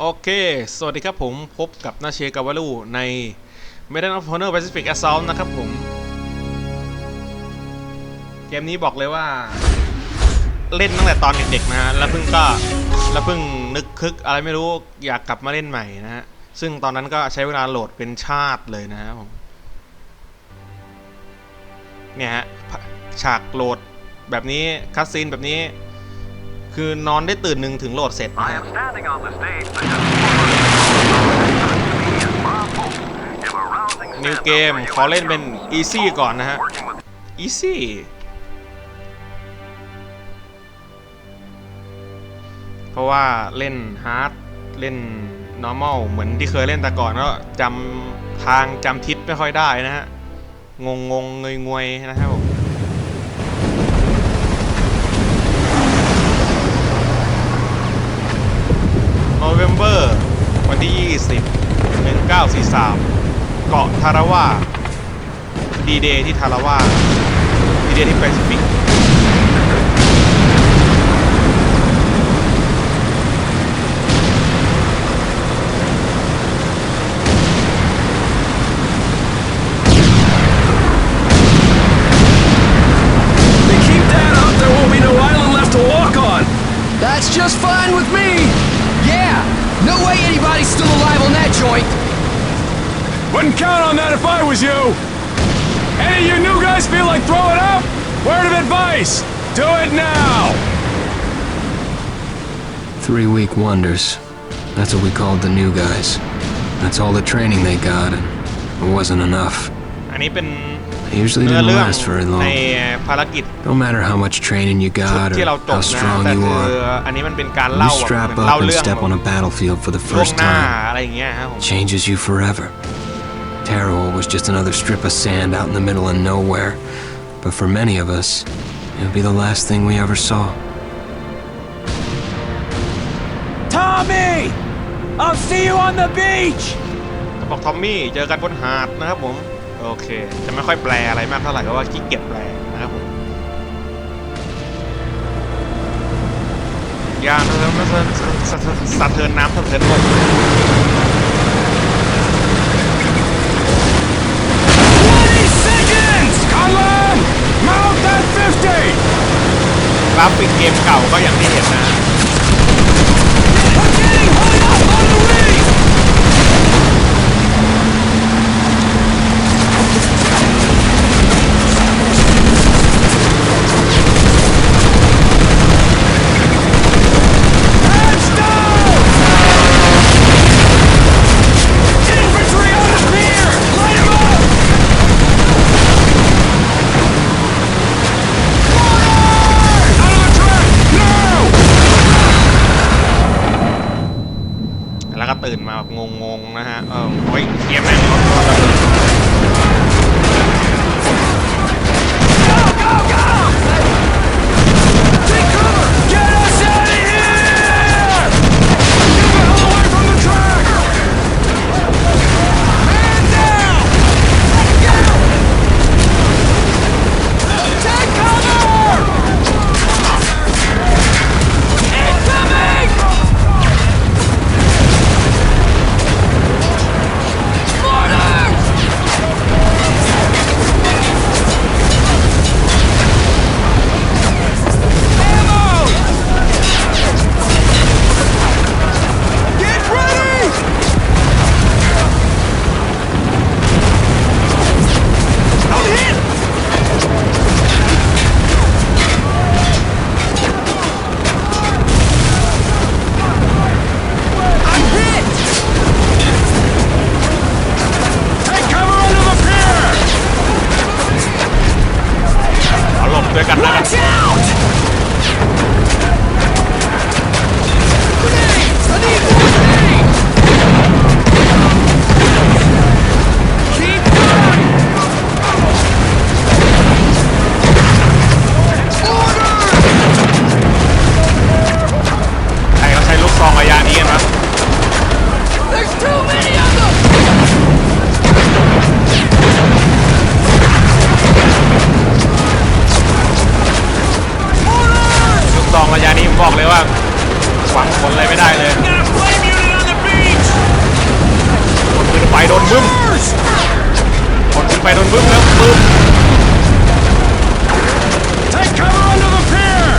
โอเคสวัสดีครับผมพบกับนาเชกาวาลูใน Medal of Honor Pacific Assault นะครับผมเกมนี้บอกเลยว่าเล่นตั้งแต่ตอนเด็กๆนะฮะแล้วเพิ่งนึกคึกอะไรไม่รู้อยากกลับมาเล่นใหม่นะฮะซึ่งตอนนั้นก็ใช้เวลาโหลดเป็นชาติเลยนะฮะผมเนี่ยฮะฉากโหลดแบบนี้คัสซีนแบบนี้คือนอนได้ตื่นหนึ่งถึงโหลดเสร็จนิวเกมขอเล่นเป็นอีซี่ก่อนนะฮะอีซี่เพราะว่าเล่นฮาร์ดเล่น normal เหมือนที่เคยเล่นแต่ก่อนก็จำทางจำทิศไม่ค่อยได้นะฮะงงงวยนะครับผมโนเวมเบอร์วันที่20 1943เกาะทาราวาดีเดย์ที่ทาราวาดีเดย์ที่แปซิฟิกThat's just fine with me. Yeah, no way anybody's still alive on that joint. Wouldn't count on that if I was you. Any of you new guys feel like throwing up? Word of advice, do it now. 3-week wonders. That's what we called the new guys. That's all the training they got, and it wasn't enough. อันนี้เป็น They usually didn't last very long. ในภารกิจ No matter how much training you got or how strong you are, อันนี้มันเป็นการ when เล่า you strap เล่า up and เรื่อง step on a battlefield for the ล่วง first หน้า time, อะไรอย่างเงี้ยครับผม changes you forever. Terror was just another strip of sand out in the middle of nowhere, but for many of us, it would be the last thing we ever saw. Tommy, I'll see you on the beach. บอกทอมมี่เจอกันบนหาดนะครับผมโอเคจะไม่ค่อยแปลอะไรมากเท่าไหร่เพราะว่าขี้เกียจแปลนะครับผมยานสะเทินน้ำสะเทินบก 20 seconds. Come on, mount that 50. กราฟิกเกมเก่าก็อย่างที่เห็นนะ แล้วก็ตื่นมาแบบงงๆนะฮะโอ้ยเกียร์แม่งรถระเบิดด้วยกันนะครับใครเขาใช้ลูกซองระยะนี้กันนะ There's too many of them. ซองระยะนี้ผมบอกเลยว่าหวังผลอะไรไม่ได้เลย ไฟโดนบึ้มกดขึ้นไปโดนบึ้มแล้วบึ้ม Take cover under the pier!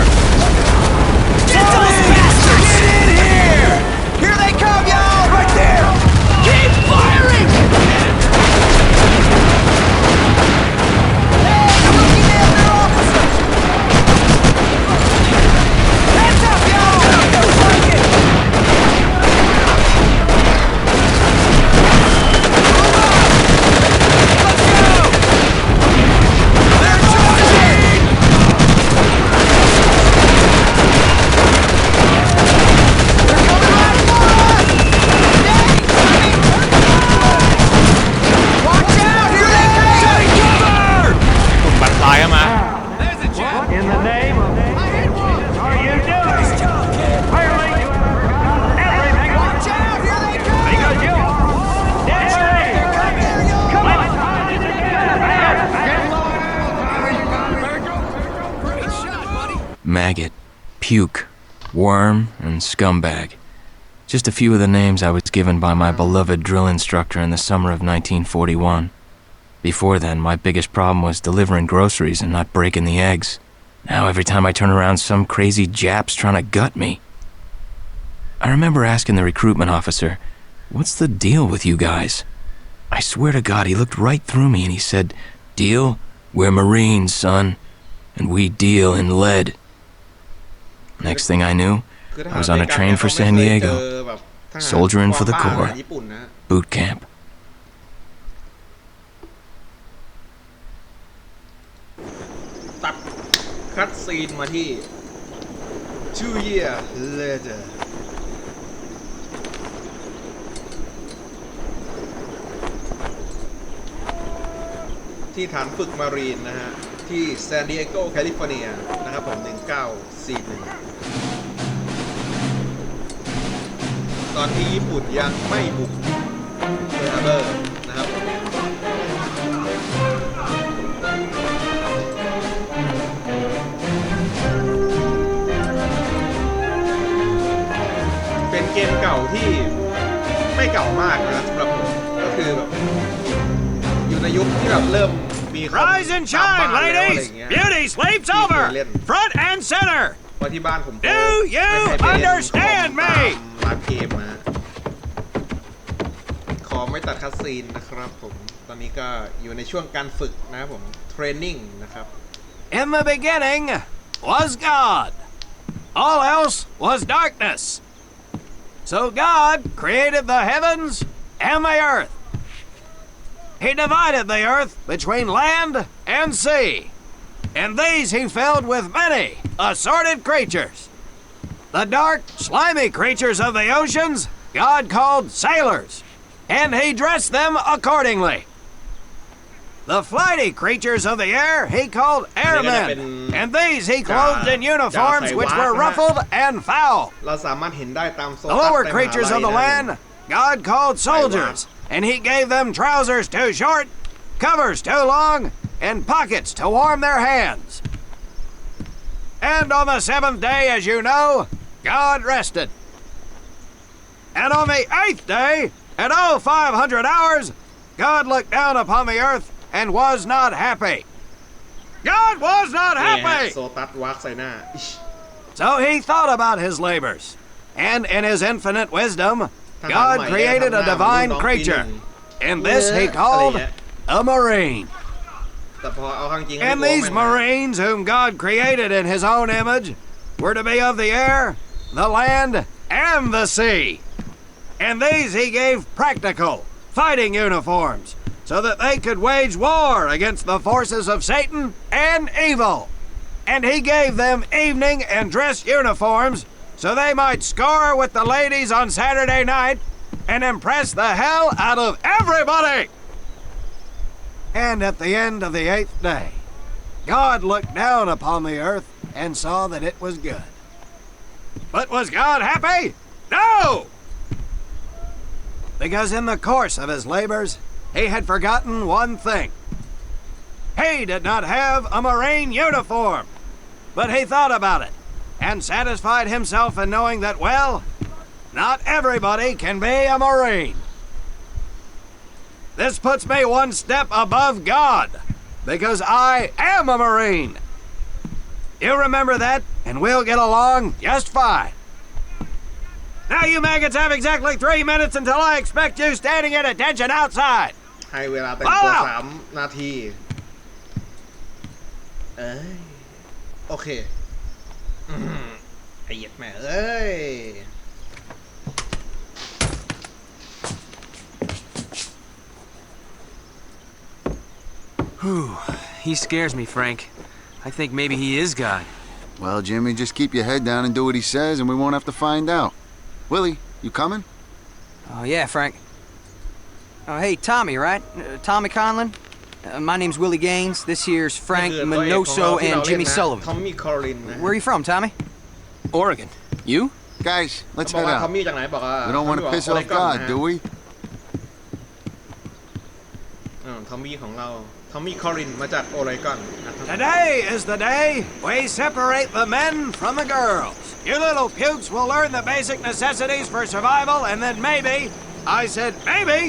Get those bastards! Get in here! Here they come, y'all! Right there! Keep firing! Hey, I'm looking after officers! Hands up, y'all! Don't like it! Let's go! They're charging! They're coming right for us! Dang! Watch out! Here they come! Take cover! กลุ่มบันทายเข้ามา There's a jet! In the name of I hit one! are you doing? Nice job, kid! Clearly you have forgotten everything Watch out! Here they come! because you are dead brave. Come here, y'all! Come on, Great shot, buddy! Maggot, puke, worm, and scumbag. Just a few of the names I was given by my beloved drill instructor in the summer of 1941. Before then, my biggest problem was delivering groceries and not breaking the eggs. Now every time I turn around, some crazy Jap's trying to gut me. I remember asking the recruitment officer, "What's the deal with you guys?" I swear to God, he looked right through me and he said, "Deal? We're Marines, son, and we deal in lead." Next thing I knew, คือ I was on a train for San Diego, soldiering for the Corps, ญี่ปุ่นนะ boot camp. ตัดคัดซีนมาที่ 2 year later ที่ฐานฝึกมารีนนะฮะ ที่ซานดิเอโกแคลิฟอร์เนียนะครับผม 1941 ตอนที่ญี่ปุ่นยังไม่บุกเปอร์ลฮาร์เบอร์นะครับผมเป็นเกมเก่าที่ไม่เก่ามากนะสำหรับผมก็คือแบบอยู่ในยุคที่แบบเริ่มมีคอม Rise and shine, ladies! Beauty sleeps over! Front and center! เพราะที่บ้านผม Do you ไม่ให้ไปเล่น understand คอ me? ตามร้านเกมนะขอไม่ตัดคัสซีนนะครับผมตอนนี้ก็อยู่ในช่วงการฝึกนะครับผมเทรนนิ่งนะครับ In the beginning was God. All else was darkness. So God created the heavens and the earth. He divided the earth between land and sea, and these he filled with many assorted creatures. The dark, slimy creatures of the oceans God called sailors, and he dressed them accordingly. The flighty creatures of the air he called airmen, and these he clothed in uniforms which were ruffled and foul. เราสามารถเห็นได้ตามโซ The lower creatures of the land God called soldiers, and he gave them trousers too short, covers too long, and pockets to warm their hands. And on the seventh day, as you know, God rested. And on the eighth day, at 0500 hours, God looked down upon the earth and was not happy. God was not นี่ฮะ happy! โซตัสวากใส่หน้า So he thought about his labors, and in his infinite wisdom, God created a divine creature, and this he called a Marine. แต่พอเอาข้างจริง And these Marines, whom God created in his own image, were to be of the air, the land, and the sea. And these he gave practical, fighting uniforms, so that they could wage war against the forces of Satan and evil. And he gave them evening and dress uniforms, so they might score with the ladies on Saturday night and impress the hell out of everybody. And at the end of the eighth day, God looked down upon the earth and saw that it was good. But was God happy? No! Because in the course of his labors, he had forgotten one thing. He did not have a Marine uniform, but he thought about it and satisfied himself in knowing that, well, not everybody can be a Marine. This puts me one step above God, because I am a Marine. You remember that, and we'll get along just fine. Now you maggots have exactly 3 minutes until I expect you standing at attention outside. ให้เวลาแต่งตัว3 นาทีโอเคไอ้เหยียดแม่เอ้ย Whew. He scares me, Frank. I think maybe he is God. Well, Jimmy, just keep your head down and do what he says, and we won't have to find out. Willie, you coming? Oh, yeah, Frank. Oh, hey, Tommy, right? Tommy Conlon? My name's Willie Gaines. This here's Frank Minoso and Jimmy Sullivan. Tommy Collin Where are you from, Tommy? Oregon. You? Guys, let's บอก head ว่า out. ทอมมี่จากไหนบอกว่า We don't want to piss off God, do we? ทอมมี่ของเราทอมมี่คอรินมาจากโอไลกอน Today is the day we separate the men from the girls. You little pukes will learn the basic necessities for survival, and then maybe, I said maybe,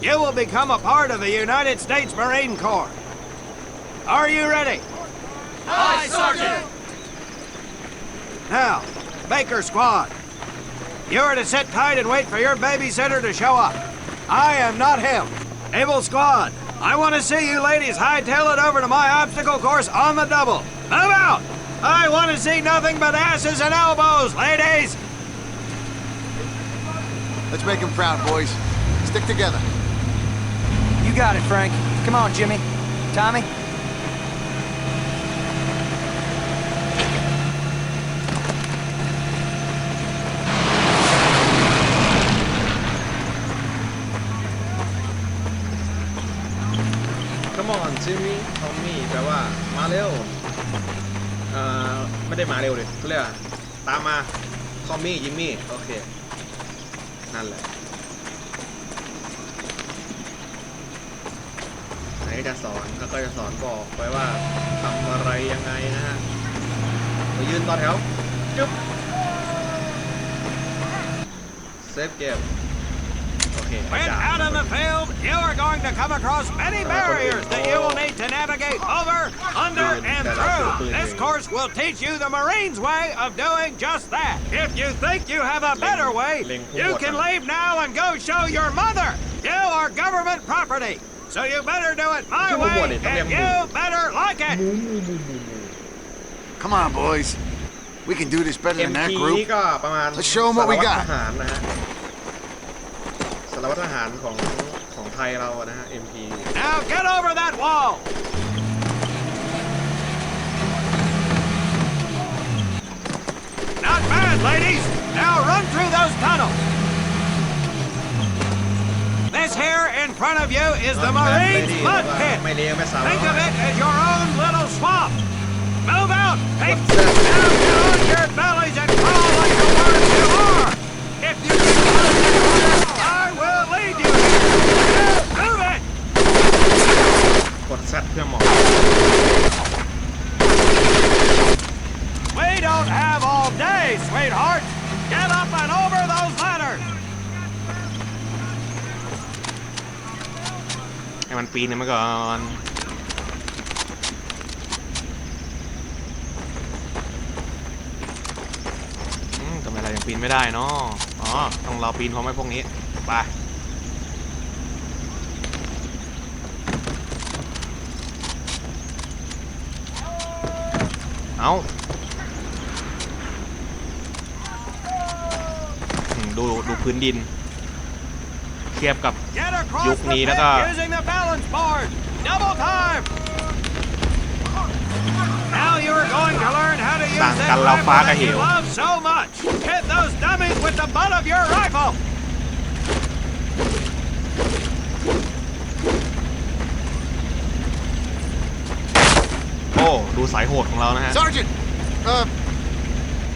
you will become a part of the United States Marine Corps. Are you ready? Aye, Sergeant! Now, Baker Squad, you are to sit tight and wait for your babysitter to show up. I am not him. Naval Squad, I want to see you ladies hightail it over to my obstacle course on the double. Move out! I want to see nothing but asses and elbows, ladies! Let's make him proud, boys. Stick together. You got it, Frank. Come on, Jimmy. Tommy? Come on Jimmy ทอมมี่แปลว่ามาเร็วไม่ได้มาเร็วเลยเขาเรียกว่าตามมาทอมมี่จิมมี่โอเคนั่นแหละไหนก็จะสอนแล้วก็จะสอนบอกไปว่าทำอะไรยังไงนะฮะไปยืนต่อแถวจุ๊บเซฟเกมโอเค When out in the field, you are going to come across many barriers that you will need to navigate over, under, and through. This course will teach you the Marines' way of doing just that. If you think you have a better way, you can leave now and go show your mother. You are government property, so you better do it my way, and you better like it. Come on, boys. We can do this better than that MP group. นี่ก็ประมาณ Let's show 'em what we got. สารวัตรทหารนะฮะสารวัตรทหารของไทยเรานะฮะ MP Now get over that wall. Not bad, ladies. Now run through those tunnels. This here in front of you is the Marines' mud pit. ไม่เลวไม่สาว Think of it as your own little swamp. Move out, hey! Now get on your bellies and crawl like the worms you are. If you get out of there, I will lead you. Now move it. กด Z เพื่อหมอบ We don't have all day, sweetheart. Get up and over those ladders. ให้มันปีนมาก่อนทำไมเรายังปีนไม่ได้เนาะอ๋อต้องรอปีนพร้อมไอ้พวกนี้ไปเอาดูพื้นดินเทียบกับ Get across Dục the ni pit đó cơ. using the balance board. Double time. Now you are going to learn how to use ต่าง that กันเราฟ้า rifle กับ that เห you ว love so much. Hit those dummies with the butt of your rifle. โอ้ดูสายโหดของเรานะฮะ Sergeant!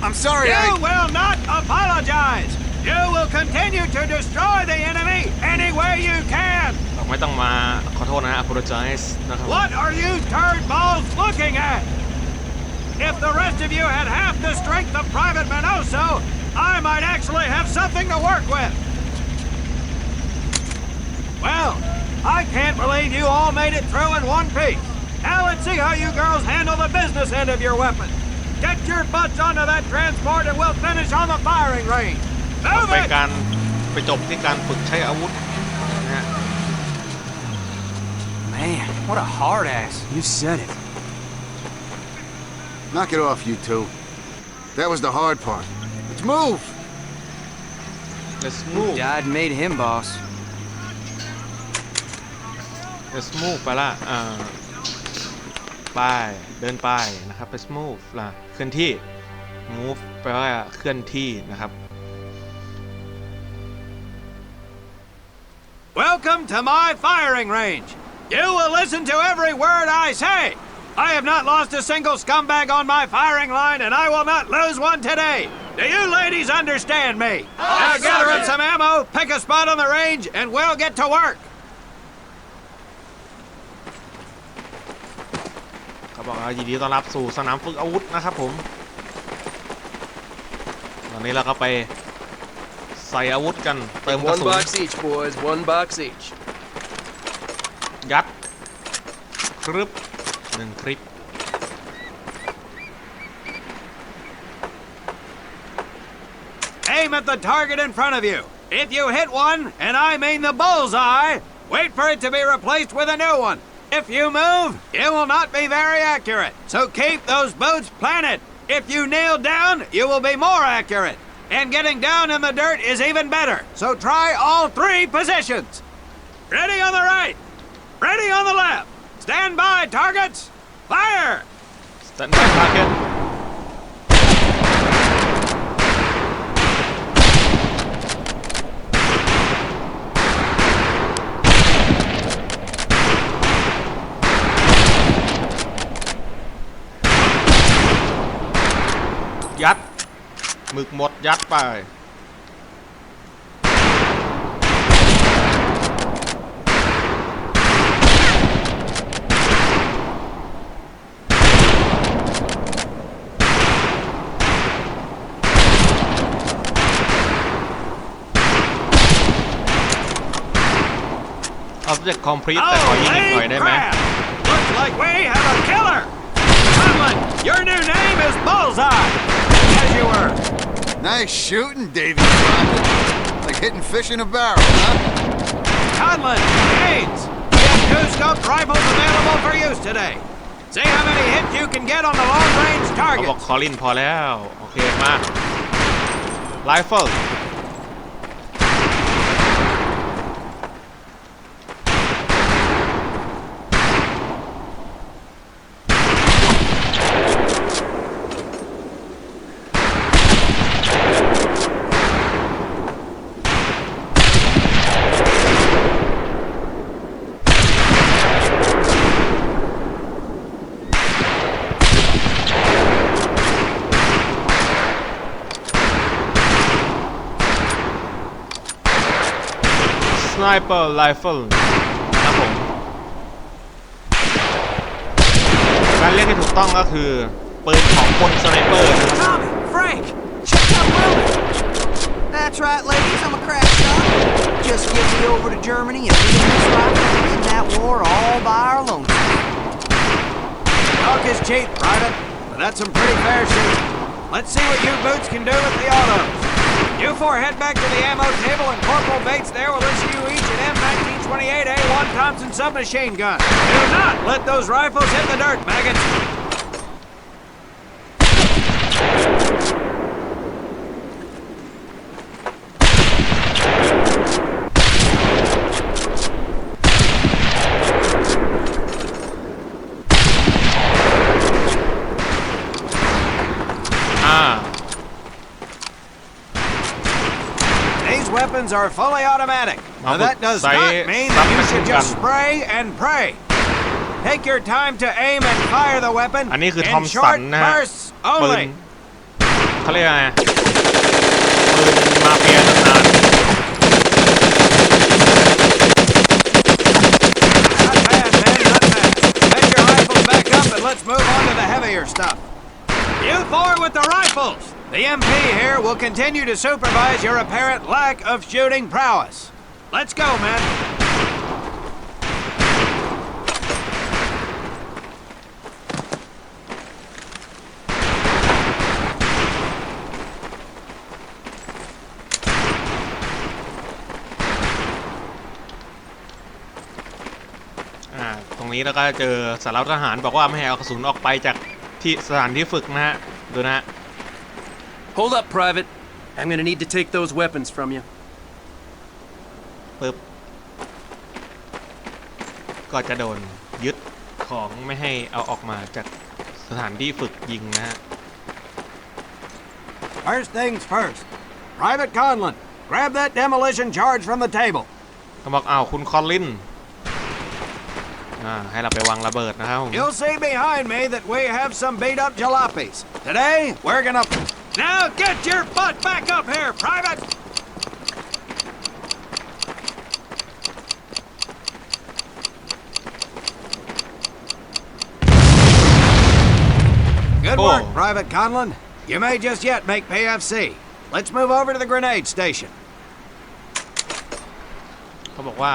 I'm sorry, You will not apologize. You will continue to destroy the enemy any way you can. ไม่ต้องมาขอโทษนะ apologize นะครับ What are you turd balls looking at? If the rest of you had half the strength of Private Minoso, I might actually have something to work with. Well, I can't believe you all made it through in one piece. Now let's see how you girls handle the business end of your weapon. Get your butts onto that transport and we'll finish on the firing range. ไป Move it! การไปจบที่การฝึกใช้อาวุธนะฮะ Man, what a hard ass. You said it. Knock it off, you two. That was the hard part. Let's move. Let's move Died and made him boss. Let's move ไปละไปเดินไปนะครับ Let's move ละเคลื่อนที่ move แปลว่าเคลื่อนที่นะครับ Welcome to my firing range. You will listen to every word I say. I have not lost a single scumbag on my firing line, and I will not lose one today. Do you ladies understand me? Now gather up some ammo, pick a spot on the range, and we'll get to work. เขาบอกว่ายินดีต้อนรับสู่สนามฝึกอาวุธนะครับผมตอนนี้เราก็ไปใส่อาวุธกันเติมกระ One สุน box each, boys. One box each. ยัดครึบ1 คลิป Aim at the target in front of you. If you hit one, and I mean the bullseye, wait for it to be replaced with a new one. If you move, it will not be very accurate. So keep those boots planted. If you nail down, you will be more accurate. And getting down in the dirt is even better. So try all 3 positions. Ready on the right. Ready on the left. Stand by, targets. Fire! Stand by target ยัดหมึกหมดยัดไป Object complete แต่ขอยิงอีกหน่อยได้ไหม Looks like we have a killer. Conlon, your new name is Bullseye. As you were. Nice shooting, Davy Crockett. Like hitting fish in a barrel, huh? Conlon, Gaines, we have 2 scoped rifles available for use today. See how many hits you can get on the long-range เขาบอก targets. คอลินพอแล้ว โอเค มา Rifle Sniper Rifle นะครับผมการเรียกที่ถูกต้องก็คือปืนของพลสไนเปอร์นะครับ Tommy, Frank, check out Willie. That's right, ladies. I'm a crack shot. Just get me over to Germany and me and Miss Ryder will win that war all by our lonesome. Talk is cheap, Private, but that's some pretty fair shooting. Let's see what you boots can do with the autos. You 4 head back to the ammo table and Corporal Bates there will issue you each an M1928A1 Thompson submachine gun. Do not let those rifles hit the dirt, maggots. These weapons are fully automatic. Now that does not mean that you should just spray and pray. Take your time to aim and fire the weapon อันนี้คือ in ทอมสั short นนะฮะ bursts ปืน only. เขาเรียกอะไรปืนมาเฟียนาน Not bad, man, not bad. Pick your rifles back up and let's move on to the heavier stuff. You 4 with the rifles. The MP here will continue to supervise your apparent lack of shooting prowess. Let's go, men. รงนี้แล้วก็เจอสารวัตรทหารบอกว่าไม่ให้เอากระสุนออกไปจากที่สถานที่ฝึกนะฮะดูนะ Hold up, Private. I'm gonna need to take those weapons from you. ปึ๊บก็จะโดนยึดของไม่ให้เอาออกมาจากสถานที่ฝึกยิงนะฮะ First things first. Private Conlon, grab that demolition charge from the table. เขาบอกอ้าวคุณคอลลินให้เราไปวางระเบิดนะครับ You'll see behind me that we have some beat up jalopies. Today, we're gonna... Now get your butt back up here, Private! Good work, Private Conlon. You may just yet make PFC. Let's move over to the grenade station. เขาบอกว่า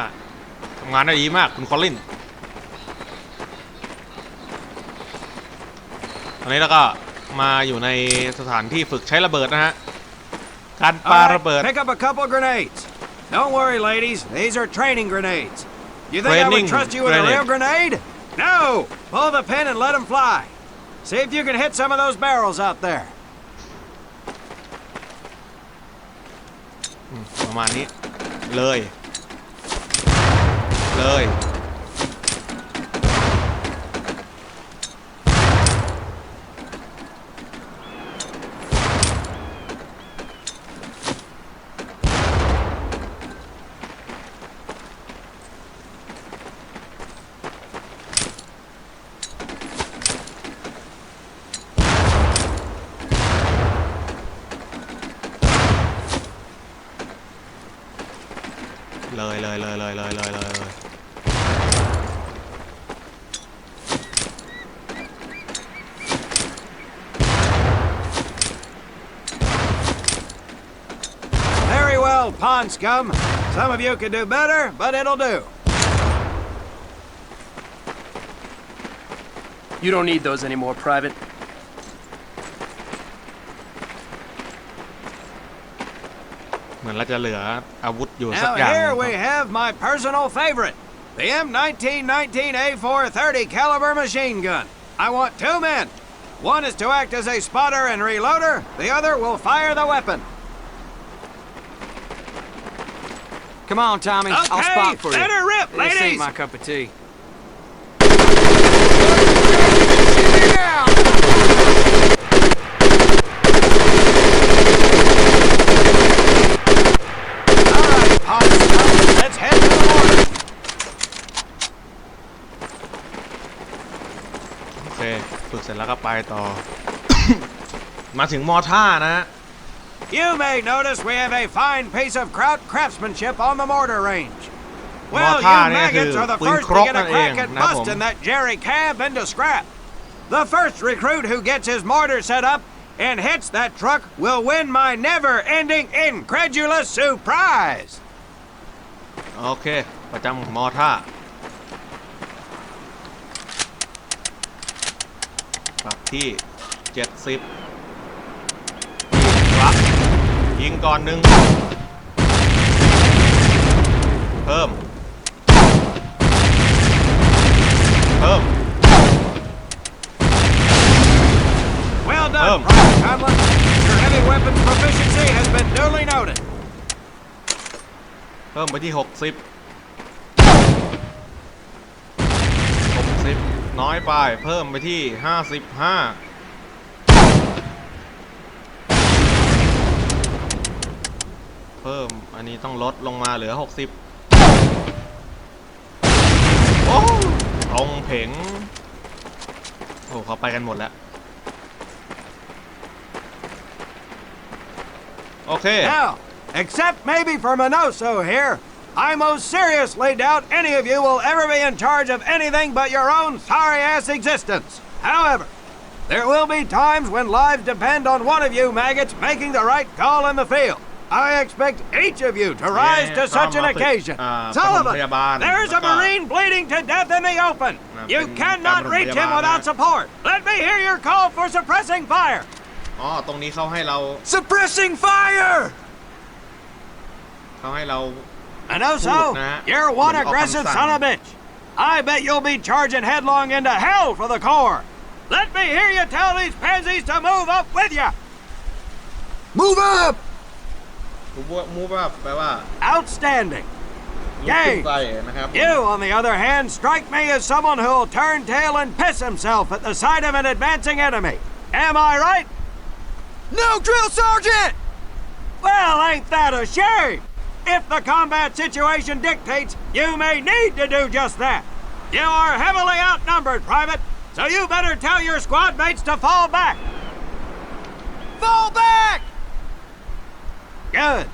ทำงานได้ดีมากคุณคอลลินตอนนี้เราก็มาอยู่ในสถานที่ฝึกใช้ระเบิดนะฮะการปาระเบิด Pick up a couple grenades. Don't worry, ladies. These are training grenades. You think I would trust you with a real grenade? No! Pull the pin and let them fly. See if you can hit some of those barrels out there. ประมาณนี้เลย Very well, pond scum. Some of you could do better, but it'll do. You don't need those anymore, Private. เหมือนเราจะเหลืออาวุธอยู่สักอย่าง Now here we have my personal favorite, the M1919A430 caliber machine gun. I want 2 men. One is to act as a spotter and reloader. The other will fire the weapon. Come on, Tommy. I'll Okay, spot for you. let her rip, This ain't ladies. my cup of tea. Let's head to the border. โอเคฝึกเสร็จแล้วก็ไปต่อ มาถึงมอท่านะ You may notice we have a fine piece of craftsmanship on the mortar range. Well, you maggots are the first to get a crack at busting that jerry cab into scrap. The first recruit who gets his mortar set up and hits that truck will win my never-ending incredulous surprise. โอเคประจำมอท่าปรับที่70รับยิงก่อน1เพิ่ม Well done, Private Conlon. Your heavy weapons proficiency has been duly noted. เพิ่มไปที่60น้อยไปเพิ่มไปที่55เพิ่มอันนี้ต้องลดลงมาเหลือ60โอ้ตรงเผงโอ้เขาไปกันหมดแล้วโอเค Now, except maybe for Minoso here, I most seriously doubt any of you will ever be in charge of anything but your own sorry-ass existence. However, there will be times when lives depend on one of you maggots making the right call in the field. I expect each of you to rise to such an occasion. Sullivan, there's a Marine bleeding to death in the open. You cannot reach him without support. Let me hear your call for suppressing fire. อ๋อตรงนี้เขาให้เรา Suppressing fire! เขาให้เรา Minoso, you're one aggressive son of a bitch. I bet you'll be charging headlong into hell for the Corps. Let me hear you tell these pansies to move up with you. Move up! move up แปลว่า Outstanding. ลุกขึ้น Yay. ไปนะครับ You, on the other hand, strike me as someone who'll turn tail and piss himself at the sight of an advancing enemy. Am I right? No, drill sergeant! Well, ain't that a shame? If the combat situation dictates, you may need to do just that. You are heavily outnumbered, Private, so you better tell your squad mates to fall back. Fall back! Good.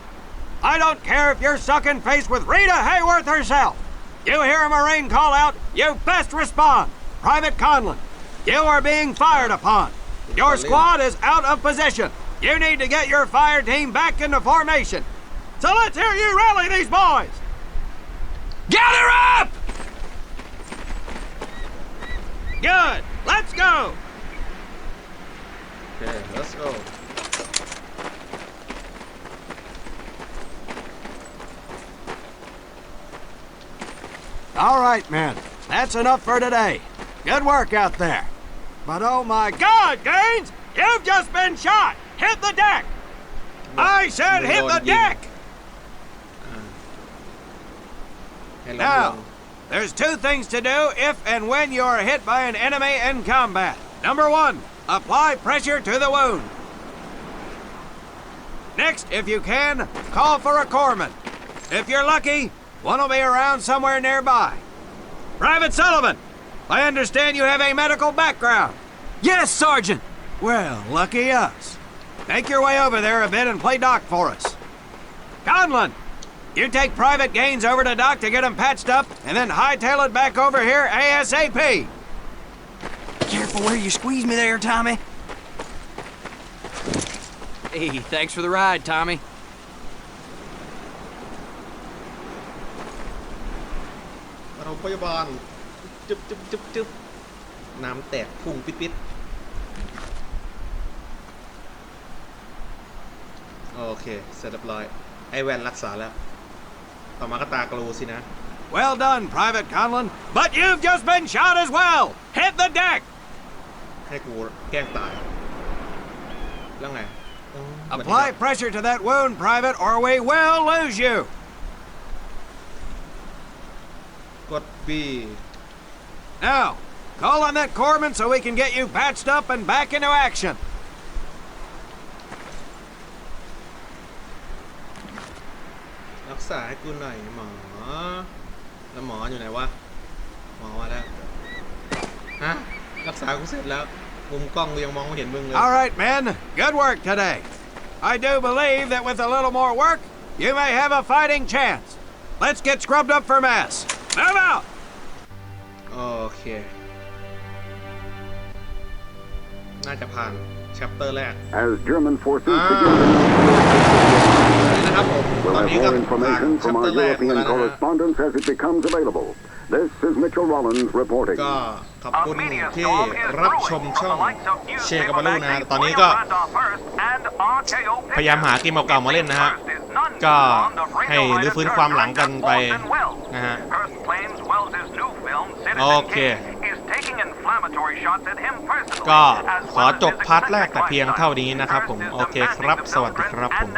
I don't care if you're sucking face with Rita Hayworth herself. You hear a Marine call out, you best respond. Private Conlon, you are being fired upon. Your squad is out of position. You need to get your fire team back into formation. So let's hear you rally these boys. Gather up! Good. Let's go. Okay let's go All right, men. That's enough for today. Good work out there. But oh my God, Gaines! You've just been shot! Hit the deck! I said hit the deck! ให้ลอง Now, there's two things to do if and when you are hit by an enemy in combat. Number one, apply pressure to the wound. Next, if you can, call for a corpsman. If you're lucky, one will be around somewhere nearby. Private Sullivan, I understand you have a medical background. Yes, Sergeant! Well, lucky us. Make your way over there a bit and play doc for us. Conlon, you take Private Gaines over to Doc to get him patched up, and then hightail it back over here ASAP. Careful where you squeeze me there, Tommy. Hey, thanks for the ride, Tommy. ปฐมพยาบาลจึ๊บน้ำแตกพุ่งปิดโอเคเสร็จเรียบร้อยไอแวนรักษาแล้วต่อมาก็ตากรูสินะ Well done, Private Conlon, but you've just been shot as well. Hit the deck. ให้กูแกล้งตายแล้วไง Apply pressure to that wound, Private, or we will lose you. กด B Now, call on that corpsman so we can get you patched up and back into action. รักษาให้กูหน่อยหมอแล้วหมออยู่ไหนวะหมอมาแล้วฮะรักษากูเสร็จแล้วมุมกล้องกูยังมองไม่เห็นมึงเลย All right, men. Good work today. I do believe that with a little more work, you may have a fighting chance. Let's get scrubbed up for mass. Move out. โอเคน่าจะผ่านแชปเตอร์แรก As German forces begin นะครับผม we'll ตอน have นี้ก็ more ผ่าน information แชป from เตอ our ร์แรกมา European แล้วนะฮะ correspondence as it becomes available. This is Mitchell Rollins reporting. ก็ขอบคุณที่รับชมช่องเชกับบาลูนะตอนนี้ก็พยายามหาเกมเก่าๆมาเล่นนะฮะก็ให้รื้อฟื้นความหลังกันไปนะฮะโอเคก็ขอจบพาร์ทแรกแต่เพียงเท่านี้นะครับผมโอเคครับสวัสดีครับผม